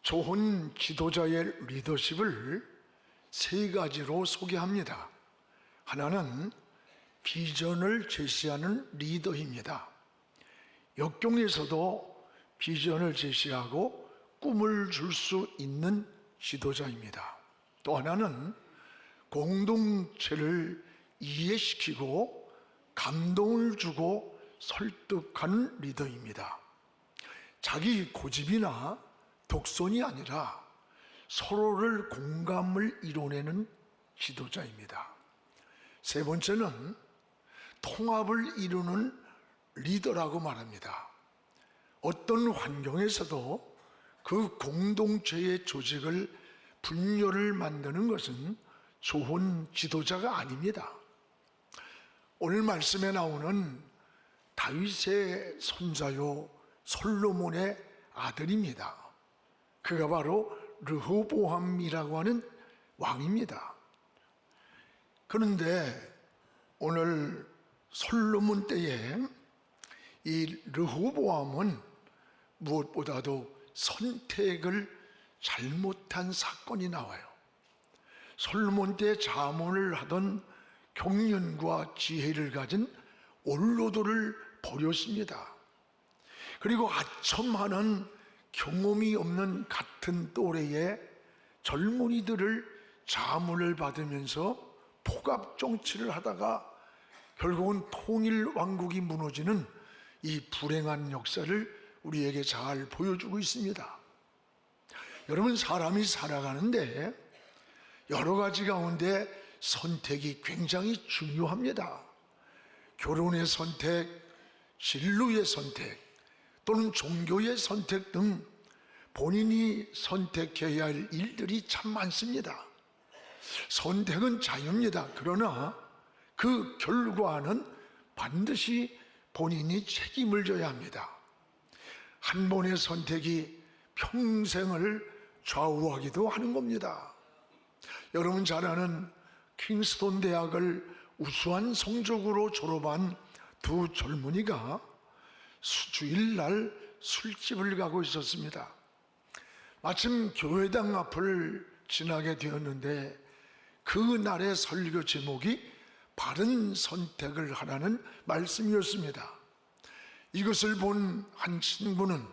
좋은 지도자의 리더십을 세 가지로 소개합니다. 하나는 비전을 제시하는 리더입니다. 역경에서도 비전을 제시하고 꿈을 줄 수 있는 지도자입니다. 또 하나는 공동체를 이해시키고 감동을 주고 설득하는 리더입니다. 자기 고집이나 독선이 아니라 서로를 공감을 이뤄내는 지도자입니다. 세 번째는 통합을 이루는 리더라고 말합니다. 어떤 환경에서도 그 공동체의 조직을 분열을 만드는 것은 좋은 지도자가 아닙니다. 오늘 말씀에 나오는 다윗의 손자요 솔로몬의 아들입니다. 그가 바로 르호보암이라고 하는 왕입니다. 그런데 오늘 솔로몬 때에 이 르호보암은 무엇보다도 선택을 잘못한 사건이 나와요. 솔로몬 때 자문을 하던 경륜과 지혜를 가진 올로도를 버렸습니다. 그리고 아첨하는 경험이 없는 같은 또래의 젊은이들을 자문을 받으면서 포갑 정치를 하다가 결국은 통일 왕국이 무너지는 이 불행한 역사를 우리에게 잘 보여주고 있습니다. 여러분, 사람이 살아가는데 여러 가지 가운데 선택이 굉장히 중요합니다. 결혼의 선택, 진로의 선택, 또는 종교의 선택 등 본인이 선택해야 할 일들이 참 많습니다. 선택은 자유입니다. 그러나 그 결과는 반드시 본인이 책임을 져야 합니다. 한 번의 선택이 평생을 좌우하기도 하는 겁니다. 여러분 잘 아는 킹스톤 대학을 우수한 성적으로 졸업한 두 젊은이가 주일날 술집을 가고 있었습니다. 마침 교회당 앞을 지나게 되었는데 그 날의 설교 제목이 바른 선택을 하라는 말씀이었습니다. 이것을 본 한 친구는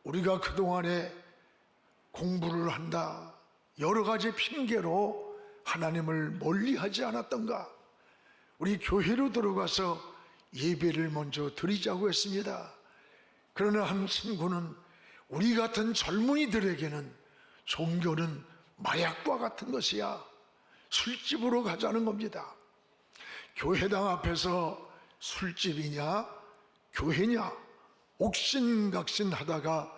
우리가 그동안에 공부를 한다, 여러 가지 핑계로 하나님을 멀리하지 않았던가, 우리 교회로 들어가서 예배를 먼저 드리자고 했습니다. 그러나 한 친구는 우리 같은 젊은이들에게는 종교는 마약과 같은 것이야, 술집으로 가자는 겁니다. 교회당 앞에서 술집이냐 교회냐 옥신각신하다가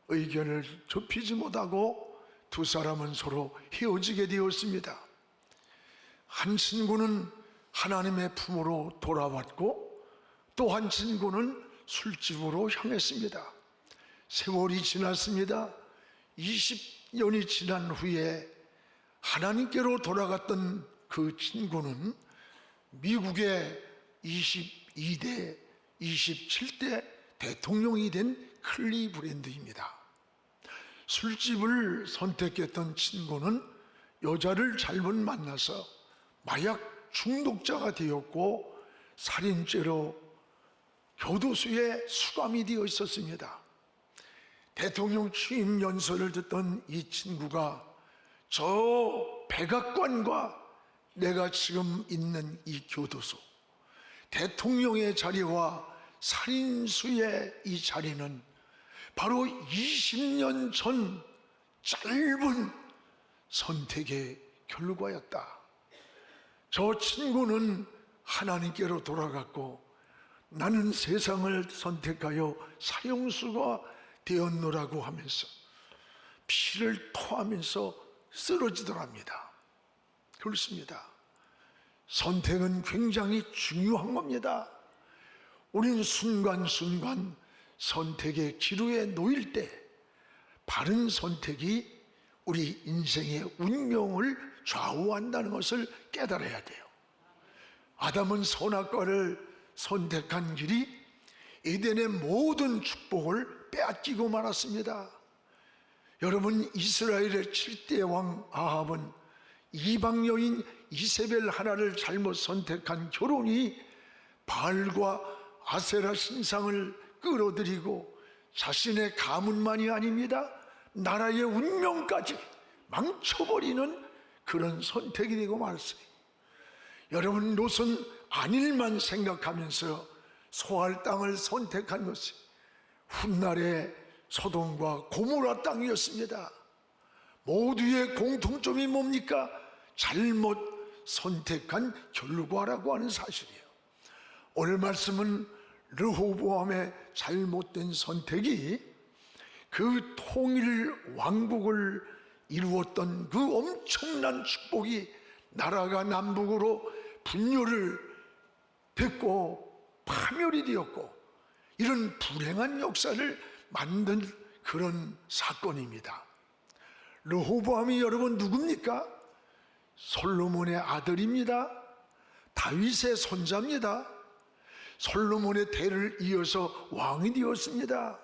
의견을 좁히지 못하고 두 사람은 서로 헤어지게 되었습니다. 한 친구는 하나님의 품으로 돌아왔고 또 한 친구는 술집으로 향했습니다. 세월이 지났습니다. 20년이 지난 후에 하나님께로 돌아갔던 그 친구는 미국의 22대, 27대 대통령이 된 클리브랜드입니다. 술집을 선택했던 친구는 여자를 잘못 만나서 마약 중독자가 되었고 살인죄로 교도소에 수감이 되어 있었습니다. 대통령 취임 연설을 듣던 이 친구가 저 백악관과 내가 지금 있는 이 교도소, 대통령의 자리와 살인수의 이 자리는 바로 20년 전 짧은 선택의 결과였다. 저 친구는 하나님께로 돌아갔고 나는 세상을 선택하여 사형수가 되었노라고 하면서 피를 토하면서 쓰러지더랍니다. 그렇습니다. 선택은 굉장히 중요한 겁니다. 우리는 순간순간 선택의 기로에 놓일 때 바른 선택이 우리 인생의 운명을 좌우한다는 것을 깨달아야 돼요. 아담은 선악과를 선택한 길이 에덴의 모든 축복을 빼앗기고 말았습니다. 여러분, 이스라엘의 7대 왕 아합은 이방 여인 이세벨 하나를 잘못 선택한 결혼이 바알과 아세라 신상을 끌어들이고 자신의 가문만이 아닙니다, 나라의 운명까지 망쳐버리는 그런 선택이 되고 말았어요. 여러분, 롯은 안일만 생각하면서 소할 땅을 선택한 것이 훗날의 소돔과 고모라 땅이었습니다. 모두의 공통점이 뭡니까? 잘못 선택한 결과라고 하는 사실이에요. 오늘 말씀은 르호보암의 잘못된 선택이 그 통일 왕국을 이루었던 그 엄청난 축복이 나라가 남북으로 분열을 됐고 파멸이 되었고 이런 불행한 역사를 만든 그런 사건입니다. 르호보암이 여러분 누굽니까? 솔로몬의 아들입니다. 다윗의 손자입니다. 솔로몬의 대를 이어서 왕이 되었습니다.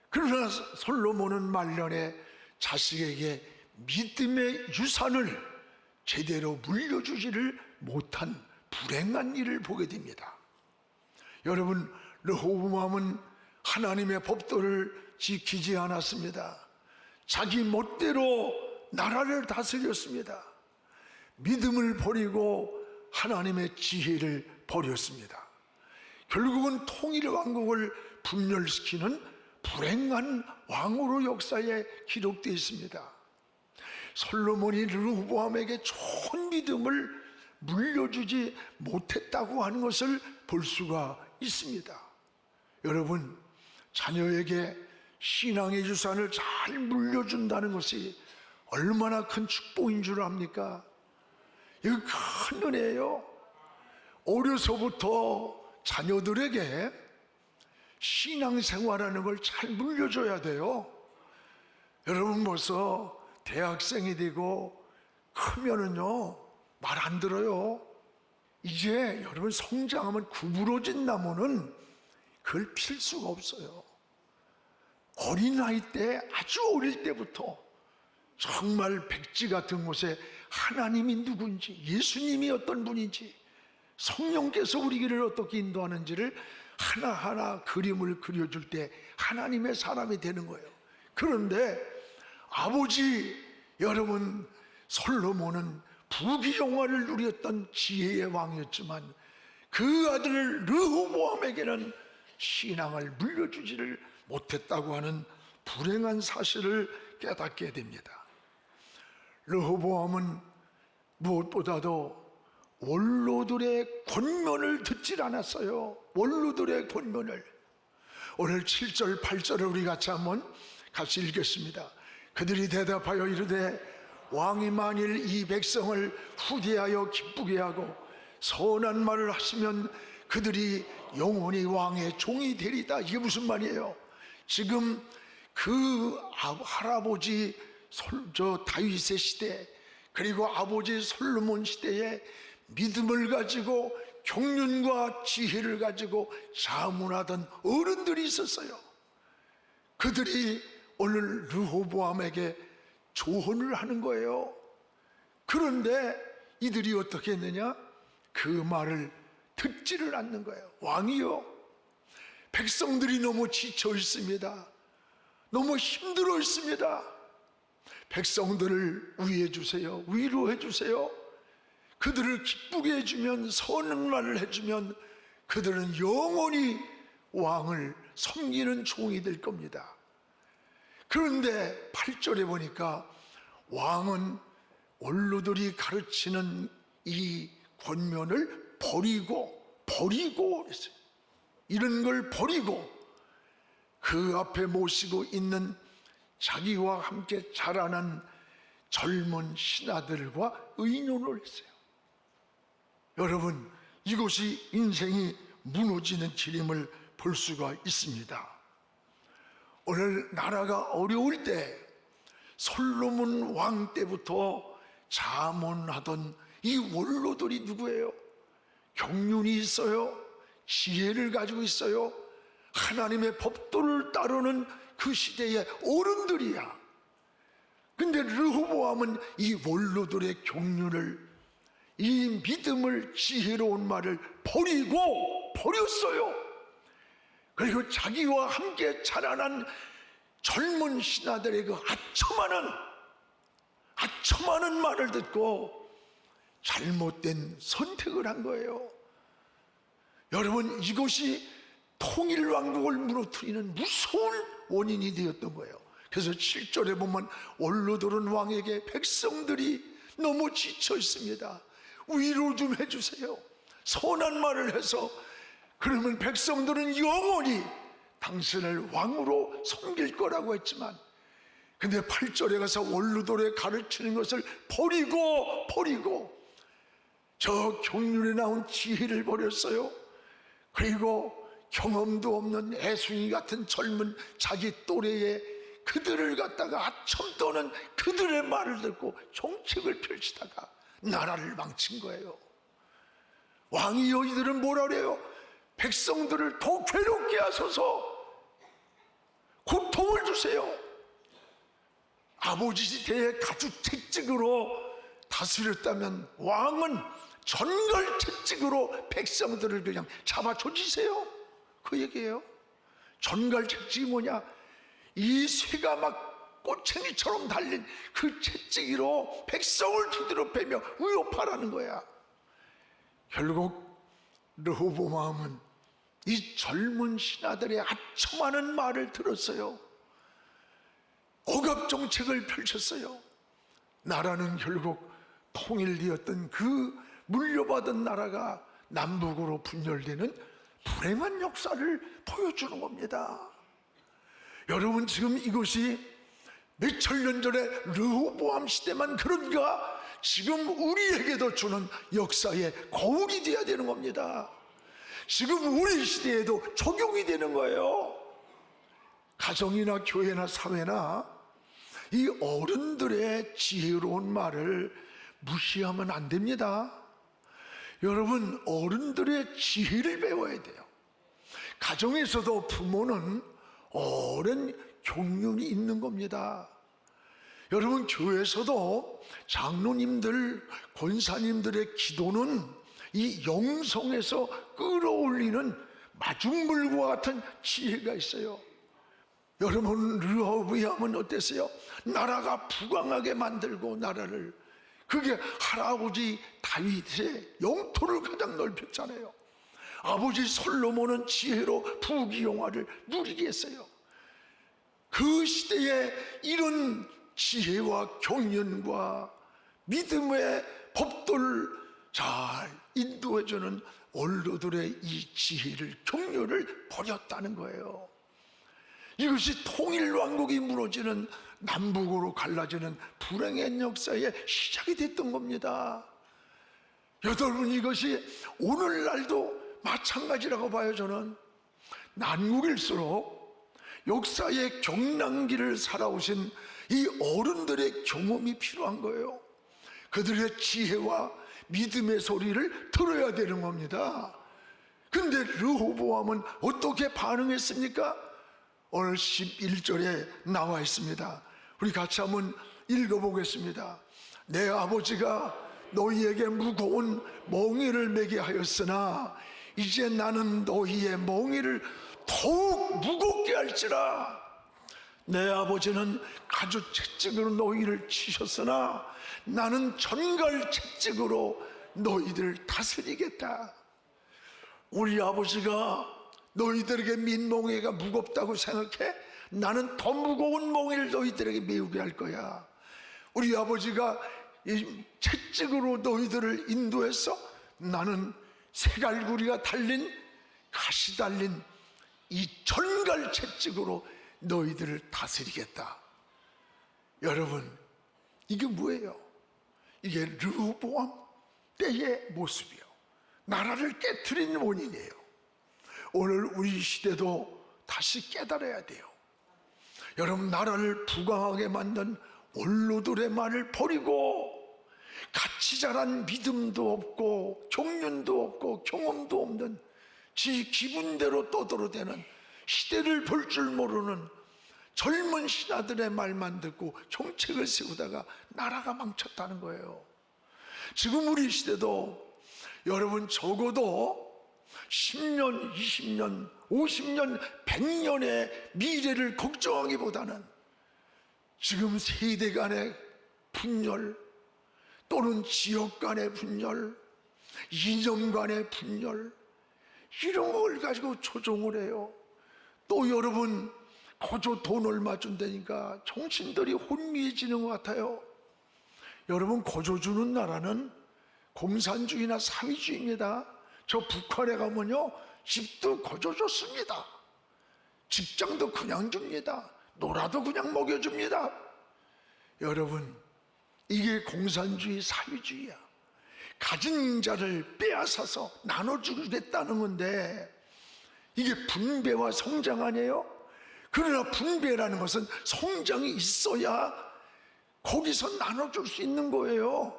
그러나 솔로몬은 말년에 자식에게 믿음의 유산을 제대로 물려주지를 못한 불행한 일을 보게 됩니다. 여러분, 르호보암은 하나님의 법도를 지키지 않았습니다. 자기 멋대로 나라를 다스렸습니다. 믿음을 버리고 하나님의 지혜를 버렸습니다. 결국은 통일 왕국을 분열시키는 불행한 왕으로 역사에 기록되어 있습니다. 솔로몬이 르호보암에게 좋은 믿음을 물려주지 못했다고 하는 것을 볼 수가 있습니다. 여러분, 자녀에게 신앙의 유산을 잘 물려준다는 것이 얼마나 큰 축복인 줄 압니까? 이거 큰 은혜예요. 어려서부터 자녀들에게 신앙생활하는 걸 잘 물려줘야 돼요. 여러분, 벌써 대학생이 되고 크면은요 말 안 들어요. 이제 여러분 성장하면 구부러진 나무는 그걸 필 수가 없어요. 어린아이 때, 아주 어릴 때부터 정말 백지 같은 곳에 하나님이 누군지, 예수님이 어떤 분인지, 성령께서 우리 길을 어떻게 인도하는지를 하나하나 그림을 그려줄 때 하나님의 사람이 되는 거예요. 그런데 아버지, 여러분, 솔로몬은 부귀영화를 누렸던 지혜의 왕이었지만 그 아들 르호보암에게는 신앙을 물려주지를 못했다고 하는 불행한 사실을 깨닫게 됩니다. 르호보암은 무엇보다도 원로들의 권면을 듣질 않았어요. 원로들의 권면을. 오늘 7절 8절을 우리 같이 읽겠습니다. 그들이 대답하여 이르되 왕이 만일 이 백성을 후대하여 기쁘게 하고 선한 말을 하시면 그들이 영원히 왕의 종이 되리다. 이게 무슨 말이에요? 지금 그 할아버지 다윗의 시대, 그리고 아버지 솔로몬 시대에 믿음을 가지고 경륜과 지혜를 가지고 자문하던 어른들이 있었어요. 그들이 오늘 르호보암에게 조언을 하는 거예요. 그런데 이들이 어떻게 했느냐? 그 말을 듣지를 않는 거예요. 왕이요, 백성들이 너무 지쳐 있습니다. 너무 힘들어 있습니다. 백성들을 위해 주세요. 위로해 주세요. 그들을 기쁘게 해주면, 선한 말을 해주면 그들은 영원히 왕을 섬기는 종이 될 겁니다. 그런데 8절에 보니까 왕은 원로들이 가르치는 이 권면을 버리고 그랬어요. 이런 걸 버리고 그 앞에 모시고 있는 자기와 함께 자라난 젊은 신하들과 의논을 했어요. 여러분, 이것이 인생이 무너지는 길임을 볼 수가 있습니다. 오늘 나라가 어려울 때 솔로몬 왕 때부터 자문하던 이 원로들이 누구예요? 경륜이 있어요. 지혜를 가지고 있어요. 하나님의 법도를 따르는 그 시대의 어른들이야. 근데 르호보암은 이 원로들의 경륜을, 이 믿음을, 지혜로운 말을 버렸어요. 그리고 자기와 함께 자라난 젊은 신하들의 그 아첨하는 말을 듣고 잘못된 선택을 한 거예요. 여러분, 이것이 통일왕국을 무너뜨리는 무서운 원인이 되었던 거예요. 그래서 7절에 보면 원로들은 왕에게 백성들이 너무 지쳐 있습니다, 위로 좀 해주세요, 선한 말을 해서 그러면 백성들은 영원히 당신을 왕으로 섬길 거라고 했지만, 근데 8절에 가서 원로들의 가르치는 것을 버리고 저 경륜에 나온 지혜를 버렸어요. 그리고 경험도 없는 애송이 같은 젊은 자기 또래의 그들을 갖다가 아첨 떠는 그들의 말을 듣고 정책을 펼치다가 나라를 망친 거예요. 왕이여, 이들은 뭐라 그래요? 백성들을 더 괴롭게 하소서, 고통을 주세요. 아버지 시대에 가주채찍으로 다스렸다면 왕은 전갈채찍으로 백성들을 그냥 잡아 조지세요, 그 얘기예요. 전갈채찍이 뭐냐? 이 쇠가 막 꼬챙이처럼 달린 그 채찍으로 백성을 두드려 패며 위협하라는 거야. 결국 르호보암은 이 젊은 신하들의 아첨하는 말을 들었어요. 억압정책을 펼쳤어요. 나라는 결국 통일되었던 그 물려받은 나라가 남북으로 분열되는 불행한 역사를 보여주는 겁니다. 여러분, 지금 이것이 몇천 년 전에 르호보암 시대만 그런가? 지금 우리에게도 주는 역사의 거울이 되어야 되는 겁니다. 지금 우리 시대에도 적용이 되는 거예요. 가정이나 교회나 사회나 이 어른들의 지혜로운 말을 무시하면 안 됩니다. 여러분, 어른들의 지혜를 배워야 돼요. 가정에서도 부모는 오랜 경륜이 있는 겁니다. 여러분, 교회에서도 장로님들, 권사님들의 기도는 이 영성에서 끌어올리는 마중물과 같은 지혜가 있어요. 여러분, 르호보암은 어땠어요? 나라가 부강하게 만들고 나라를, 그게 할아버지 다윗의 영토를 가장 넓혔잖아요. 아버지 솔로몬은 지혜로 부귀영화를 누리게 했어요. 그 시대에 이런 지혜와 경륜과 믿음의 법도를 잘 인도해주는 원로들의 이 지혜를, 경륜을 버렸다는 거예요. 이것이 통일왕국이 무너지는, 남북으로 갈라지는 불행한 역사의 시작이 됐던 겁니다. 여러분, 이것이 오늘날도 마찬가지라고 봐요. 저는 난국일수록 역사의 경랑기를 살아오신 이 어른들의 경험이 필요한 거예요. 그들의 지혜와 믿음의 소리를 들어야 되는 겁니다. 근데 르호보암은 어떻게 반응했습니까? 오늘 11절에 나와 있습니다. 우리 같이 한번 읽어보겠습니다. 내 아버지가 너희에게 무거운 멍에를 매게 하였으나 이제 나는 너희의 멍에를 더욱 무겁게 할지라. 내 아버지는 가주채찍으로 너희를 치셨으나 나는 전갈채찍으로 너희들을 다스리겠다. 우리 아버지가 너희들에게 민 멍에가 무겁다고 생각해? 나는 더 무거운 멍에를 너희들에게 메우게 할 거야. 우리 아버지가 이 채찍으로 너희들을 인도했어? 나는 새갈구리가 달린, 가시 달린 이 전갈 채찍으로 너희들을 다스리겠다. 여러분, 이게 뭐예요? 이게 르호보암 때의 모습이에요. 나라를 깨트린 원인이에요. 오늘 우리 시대도 다시 깨달아야 돼요. 여러분, 나라를 부강하게 만든 원로들의 말을 버리고 같이 자란 믿음도 없고 경륜도 없고 경험도 없는 지 기분대로 떠들어대는, 시대를 볼 줄 모르는 젊은 신하들의 말만 듣고 정책을 세우다가 나라가 망쳤다는 거예요. 지금 우리 시대도 여러분 적어도 10년, 20년, 50년, 100년의 미래를 걱정하기보다는 지금 세대 간의 분열 또는 지역 간의 분열, 이념 간의 분열, 이런 걸 가지고 조종을 해요. 또 여러분 거저 돈 얼마 준다니까 정신들이 혼미해지는 것 같아요. 여러분 거저 주는 나라는 공산주의나 사회주의입니다. 저 북한에 가면요 집도 거저 줬습니다. 직장도 그냥 줍니다. 놀아도 그냥 먹여줍니다. 여러분 이게 공산주의 사회주의야. 가진 자를 빼앗아서 나눠주겠다는 건데 이게 분배와 성장 아니에요? 그러나 분배라는 것은 성장이 있어야 거기서 나눠줄 수 있는 거예요.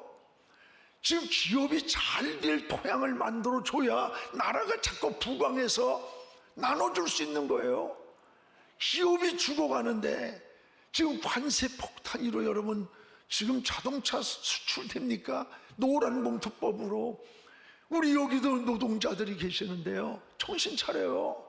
지금 기업이 잘 될 토양을 만들어줘야 나라가 자꾸 부강해서 나눠줄 수 있는 거예요. 기업이 죽어가는데 지금 관세 폭탄으로 여러분 지금 자동차 수출됩니까? 노란봉투법으로. 우리 여기도 노동자들이 계시는데요 정신 차려요.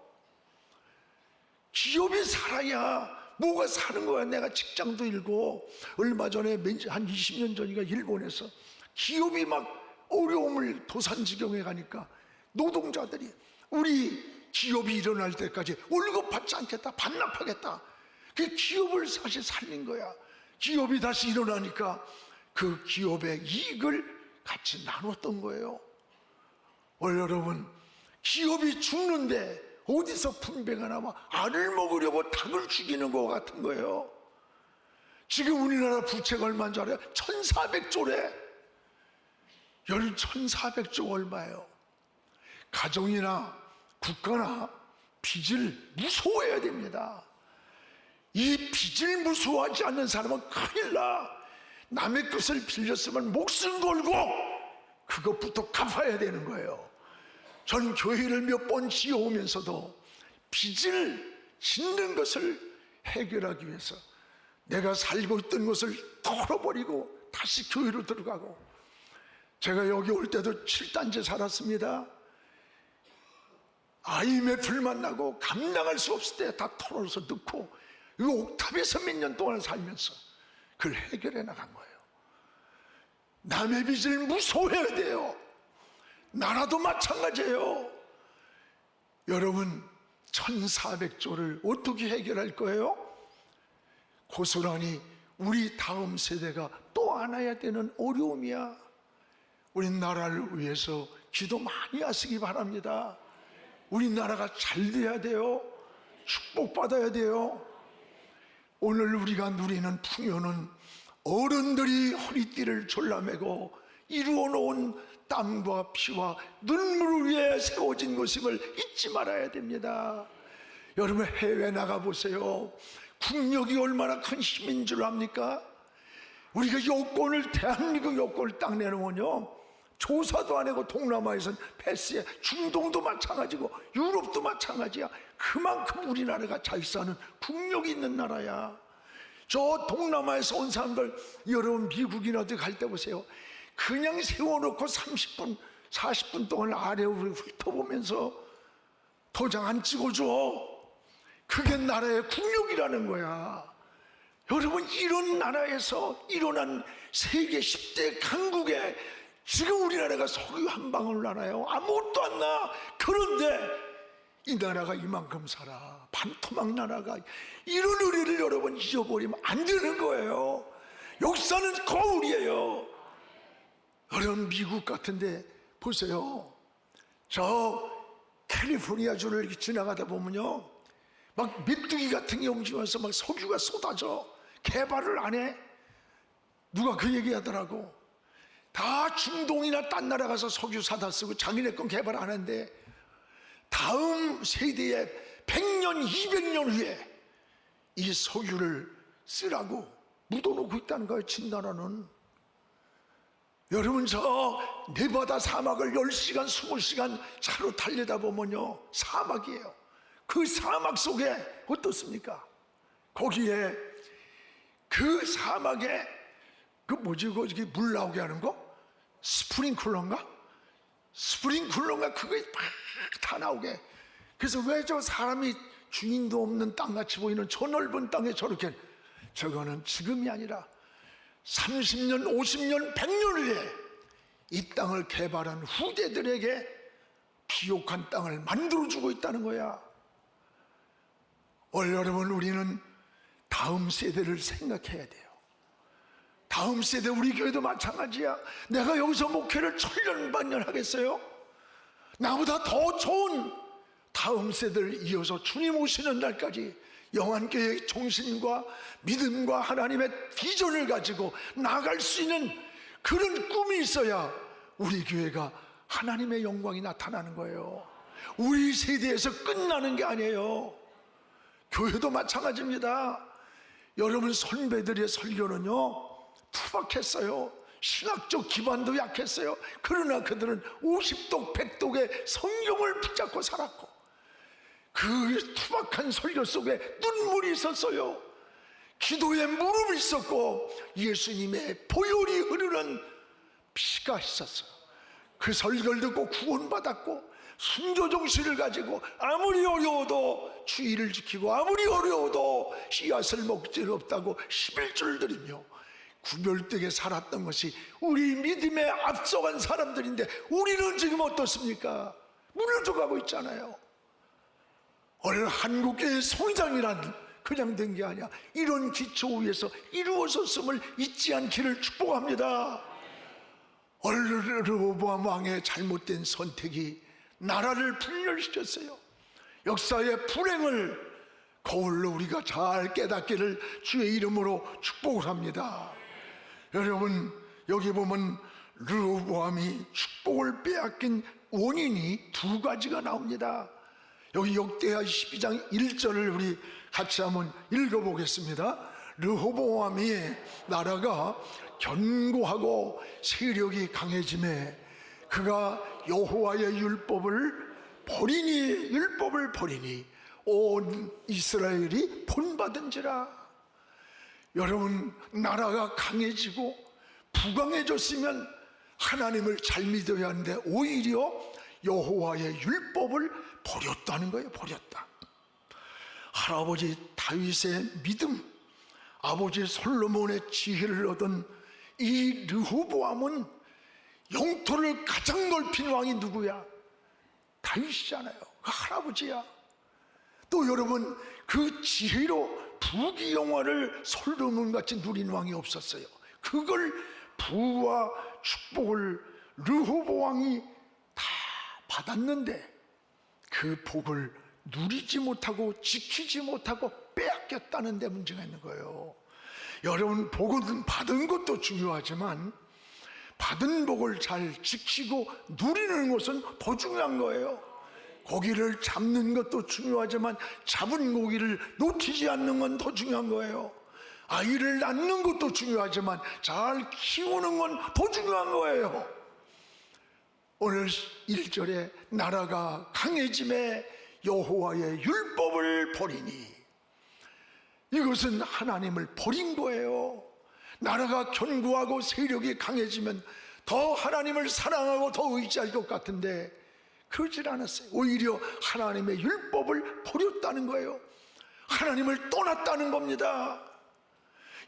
기업이 살아야 뭐가 사는 거야. 내가 직장도 잃고 얼마 전에 한 20년 전인가 일본에서 기업이 막 어려움을 도산지경에 가니까 노동자들이 우리 기업이 일어날 때까지 월급 받지 않겠다, 반납하겠다. 그 기업을 사실 살린 거야. 기업이 다시 일어나니까 그 기업의 이익을 같이 나눴던 거예요. 오늘 여러분 기업이 죽는데 어디서 분배가 나와? 알을 먹으려고 닭을 죽이는 것 같은 거예요. 지금 우리나라 부채가 얼마인 줄 알아요? 1400조래. 1400조 얼마예요? 가정이나 국가나 빚을 무서워해야 됩니다. 이 빚을 무서워하지 않는 사람은 큰일 나. 남의 것을 빌렸으면 목숨 걸고 그것부터 갚아야 되는 거예요. 전 교회를 몇 번 지어오면서도 빚을 짓는 것을 해결하기 위해서 내가 살고 있던 것을 털어버리고 다시 교회로 들어가고, 제가 여기 올 때도 7단제 살았습니다. IMF를 만나고 감당할 수 없을 때 다 털어서 넣고 이 옥탑에서 몇 년 동안 살면서 그걸 해결해 나간 거예요. 남의 빚을 무서워해야 돼요. 나라도 마찬가지예요. 여러분 1400조를 어떻게 해결할 거예요? 고스란히 우리 다음 세대가 또 안아야 되는 어려움이야. 우리나라를 위해서 기도 많이 하시기 바랍니다. 우리나라가 잘 돼야 돼요. 축복받아야 돼요. 오늘 우리가 누리는 풍요는 어른들이 허리띠를 졸라매고 이루어놓은 땀과 피와 눈물 위에 세워진 것임을 잊지 말아야 됩니다. 여러분 해외 나가보세요. 국력이 얼마나 큰 힘인 줄 압니까? 우리가 여권을, 대한민국 여권을 딱 내놓으면요 조사도 안 하고 동남아에서는 패스해. 중동도 마찬가지고 유럽도 마찬가지야. 그만큼 우리나라가 잘 사는 국력이 있는 나라야. 저 동남아에서 온 사람들 여러분 미국이나 어디 갈 때 보세요. 그냥 세워놓고 30분 40분 동안 아래로 훑어보면서 도장 안 찍어줘. 그게 나라의 국력이라는 거야. 여러분 이런 나라에서 일어난 세계 10대 강국에 지금 우리나라가 석유 한 방울 나나요? 아무것도 안 나. 그런데 이 나라가 이만큼 살아. 반토막 나라가. 이런 의리를 여러분 잊어버리면 안 되는 거예요. 역사는 거울이에요. 여러분 미국 같은데 보세요. 저 캘리포니아주를 이렇게 지나가다 보면요 막 메뚜기 같은 게 움직이면서 막 석유가 쏟아져. 개발을 안 해. 누가 그 얘기 하더라고. 다 중동이나 딴 나라 가서 석유 사다 쓰고 자기네 건 개발 안 한대. 다음 세대에 100년 200년 후에 이 석유를 쓰라고 묻어놓고 있다는 거예요. 진나라는. 여러분 저 네바다 사막을 10시간 20시간 차로 달리다 보면요 사막이에요. 그 사막 속에 어떻습니까? 거기에 그 사막에 그 뭐지 거기 물 나오게 하는 거? 스프링클러인가? 그거에 막 다 나오게. 그래서 왜 저 사람이 주인도 없는 땅같이 보이는 저 넓은 땅에 저렇게, 저거는 지금이 아니라 30년, 50년, 100년 후에 이 땅을 개발한 후대들에게 비옥한 땅을 만들어주고 있다는 거야. 여러분, 우리는 다음 세대를 생각해야 돼요. 다음 세대, 우리 교회도 마찬가지야. 내가 여기서 목회를 천년 만년 하겠어요? 나보다 더 좋은 다음 세대를 이어서 주님 오시는 날까지 영안교회의 정신과 믿음과 하나님의 비전을 가지고 나아갈 수 있는 그런 꿈이 있어야 우리 교회가 하나님의 영광이 나타나는 거예요. 우리 세대에서 끝나는 게 아니에요. 교회도 마찬가지입니다. 여러분, 선배들의 설교는요 투박했어요. 신학적 기반도 약했어요. 그러나 그들은 50독 100독의 성경을 붙잡고 살았고, 그 투박한 설교 속에 눈물이 있었어요. 기도에 무릎이 있었고 예수님의 보혈이 흐르는 피가 있었어요. 그 설교를 듣고 구원받았고 순조정신을 가지고 아무리 어려워도 주의를 지키고 아무리 어려워도 씨앗을 먹지 없다고 11줄 드리며 구별되게 살았던 것이 우리 믿음에 앞서간 사람들인데, 우리는 지금 어떻습니까? 무너져가고 있잖아요. 오늘 한국교회의 성장이란 그냥 된 게 아니야. 이런 기초 위에서 이루어졌음을 잊지 않기를 축복합니다. 오늘 르호보암 왕의 잘못된 선택이 나라를 분열시켰어요. 역사의 불행을 거울로 우리가 잘 깨닫기를 주의 이름으로 축복을 합니다. 여러분, 여기 보면 르호보암이 축복을 빼앗긴 원인이 두 가지가 나옵니다. 여기 역대하 12장 1절을 우리 같이 한번 읽어보겠습니다. 르호보암이 나라가 견고하고 세력이 강해짐에 그가 여호와의 율법을 버리니 온 이스라엘이 본받은지라. 여러분, 나라가 강해지고 부강해졌으면 하나님을 잘 믿어야 하는데 오히려 여호와의 율법을 버렸다는 거예요. 버렸다. 할아버지 다윗의 믿음, 아버지 솔로몬의 지혜를 얻은 이 르호보암은 영토를 가장 넓힌 왕이 누구야? 다윗이잖아요. 그 할아버지야. 또 여러분, 그 지혜로 부귀영화를 솔로몬같이 누린 왕이 없었어요. 그걸 부와 축복을 르호보암이 다 받았는데 그 복을 누리지 못하고 지키지 못하고 빼앗겼다는 데 문제가 있는 거예요. 여러분, 복은 받은 것도 중요하지만 받은 복을 잘 지키고 누리는 것은 더 중요한 거예요. 고기를 잡는 것도 중요하지만 잡은 고기를 놓치지 않는 건 더 중요한 거예요. 아이를 낳는 것도 중요하지만 잘 키우는 건 더 중요한 거예요. 오늘 1절에 나라가 강해짐에 여호와의 율법을 버리니, 이것은 하나님을 버린 거예요. 나라가 견고하고 세력이 강해지면 더 하나님을 사랑하고 더 의지할 것 같은데 그러질 않았어요. 오히려 하나님의 율법을 버렸다는 거예요. 하나님을 떠났다는 겁니다.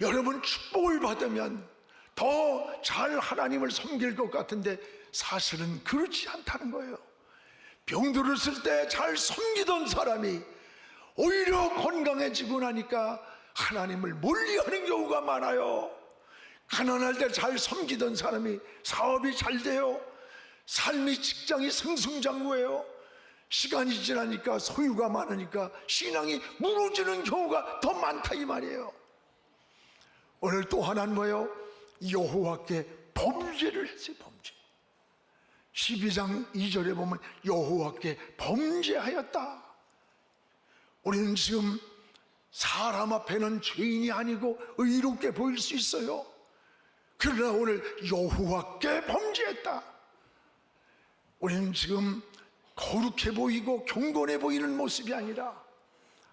여러분, 축복을 받으면 더 잘 하나님을 섬길 것 같은데 사실은 그렇지 않다는 거예요. 병들었을 때 잘 섬기던 사람이 오히려 건강해지고 나니까 하나님을 멀리하는 경우가 많아요. 가난할 때 잘 섬기던 사람이 사업이 잘 돼요. 삶이, 직장이 승승장구해요. 시간이 지나니까 소유가 많으니까 신앙이 무너지는 경우가 더 많다 이 말이에요. 오늘 또 하나는 뭐예요? 여호와께 범죄를 했어요. 범죄. 12장 2절에 보면 여호와께 범죄하였다. 우리는 지금 사람 앞에는 죄인이 아니고 의롭게 보일 수 있어요. 그러나 오늘 여호와께 범죄했다. 우리는 지금 거룩해 보이고 경건해 보이는 모습이 아니라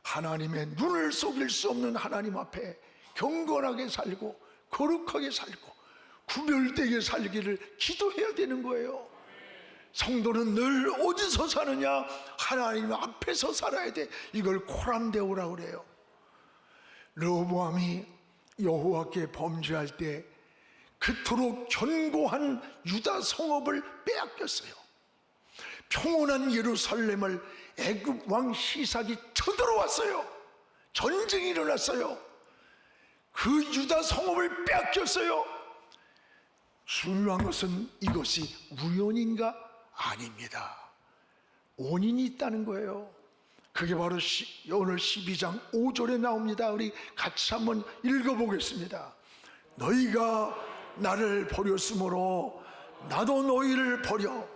하나님의 눈을 속일 수 없는 하나님 앞에 경건하게 살고 거룩하게 살고 구별되게 살기를 기도해야 되는 거예요. 성도는 늘 어디서 사느냐? 하나님 앞에서 살아야 돼. 이걸 코란데오라고 그래요. 르호보암이 여호와께 범죄할 때 그토록 견고한 유다 성읍을 빼앗겼어요. 평온한 예루살렘을 애굽 왕 시삭이 쳐들어왔어요. 전쟁이 일어났어요. 그 유다 성읍을 빼앗겼어요. 중요한 것은 이것이 우연인가? 아닙니다. 원인이 있다는 거예요. 그게 바로 오늘 12장 5절에 나옵니다. 우리 같이 한번 읽어보겠습니다. 너희가 나를 버렸으므로 나도 너희를 버려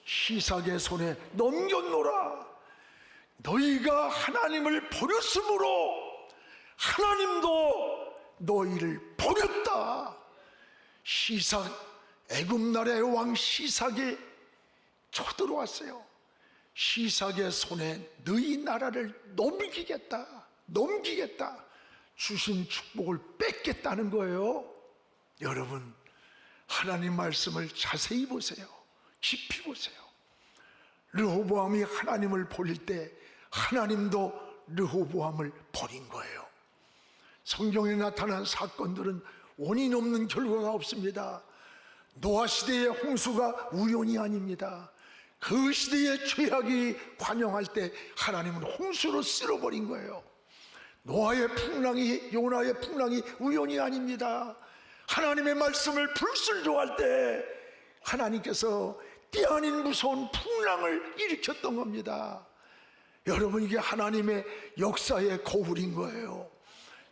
시삭의 손에 넘겼노라. 너희가 하나님을 버렸으므로 하나님도 너희를 버렸다. 시삭, 애굽 나라의 왕 시삭이 쳐들어왔어요. 시삭의 손에 너희 나라를 넘기겠다, 주신 축복을 뺏겠다는 거예요. 여러분, 하나님 말씀을 자세히 보세요. 깊이 보세요. 르호보암이 하나님을 버릴 때 하나님도 르호보암을 버린 거예요. 성경에 나타난 사건들은 원인 없는 결과가 없습니다. 노아 시대의 홍수가 우연이 아닙니다. 그 시대의 죄악이 관영할 때 하나님은 홍수로 쓸어버린 거예요. 노아의 풍랑이, 요나의 풍랑이 우연이 아닙니다. 하나님의 말씀을 불순종할 때 하나님께서 때 아닌 무서운 풍랑을 일으켰던 겁니다. 여러분, 이게 하나님의 역사의 거울인 거예요.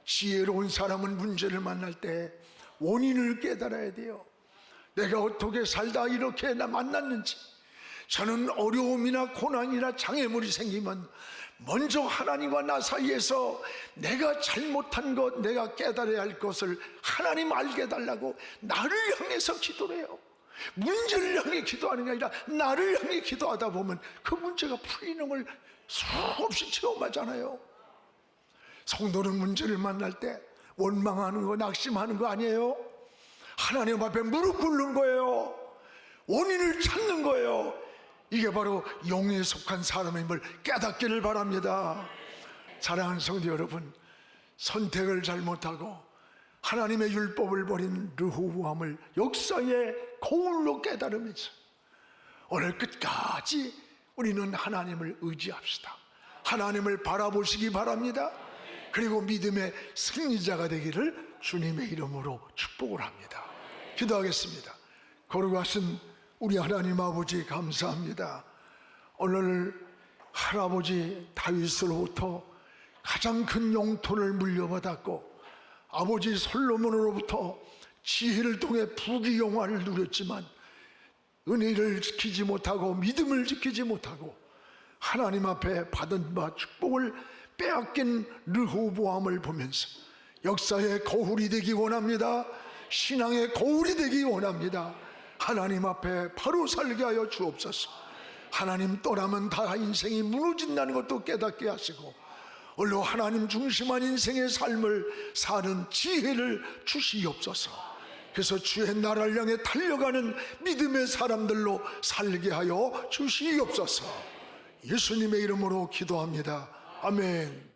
지혜로운 사람은 문제를 만날 때 원인을 깨달아야 돼요. 내가 어떻게 살다 이렇게 만났는지, 저는 어려움이나 고난이나 장애물이 생기면 먼저 하나님과 나 사이에서 내가 잘못한 것, 내가 깨달아야 할 것을 하나님 알게 해달라고 나를 향해서 기도를 해요. 문제를 향해 기도하는 게 아니라 나를 향해 기도하다 보면 그 문제가 풀리는 걸 수없이 체험하잖아요. 성도는 문제를 만날 때 원망하는 거, 낙심하는 거 아니에요. 하나님 앞에 무릎 꿇는 거예요. 원인을 찾는 거예요. 이게 바로 영에 속한 사람임을 깨닫기를 바랍니다. 사랑하는 성도 여러분, 선택을 잘못하고 하나님의 율법을 버린 르호보암을 역사의 거울로 깨달으면서 오늘 끝까지 우리는 하나님을 의지합시다. 하나님을 바라보시기 바랍니다. 그리고 믿음의 승리자가 되기를 주님의 이름으로 축복을 합니다. 기도하겠습니다. 거룩하신 우리 하나님 아버지, 감사합니다. 오늘 할아버지 다윗으로부터 가장 큰 영토를 물려받았고 아버지 솔로몬으로부터 지혜를 통해 부귀영화를 누렸지만 은혜를 지키지 못하고 믿음을 지키지 못하고 하나님 앞에 받은 바 축복을 빼앗긴 르호보암을 보면서 역사의 거울이 되기 원합니다. 신앙의 거울이 되기 원합니다. 하나님 앞에 바로 살게 하여 주옵소서. 하나님 떠나면 다 인생이 무너진다는 것도 깨닫게 하시고 오늘로 하나님 중심한 인생의 삶을 사는 지혜를 주시옵소서. 그래서 주의 나라를 향해 달려가는 믿음의 사람들로 살게 하여 주시옵소서. 예수님의 이름으로 기도합니다. 아멘.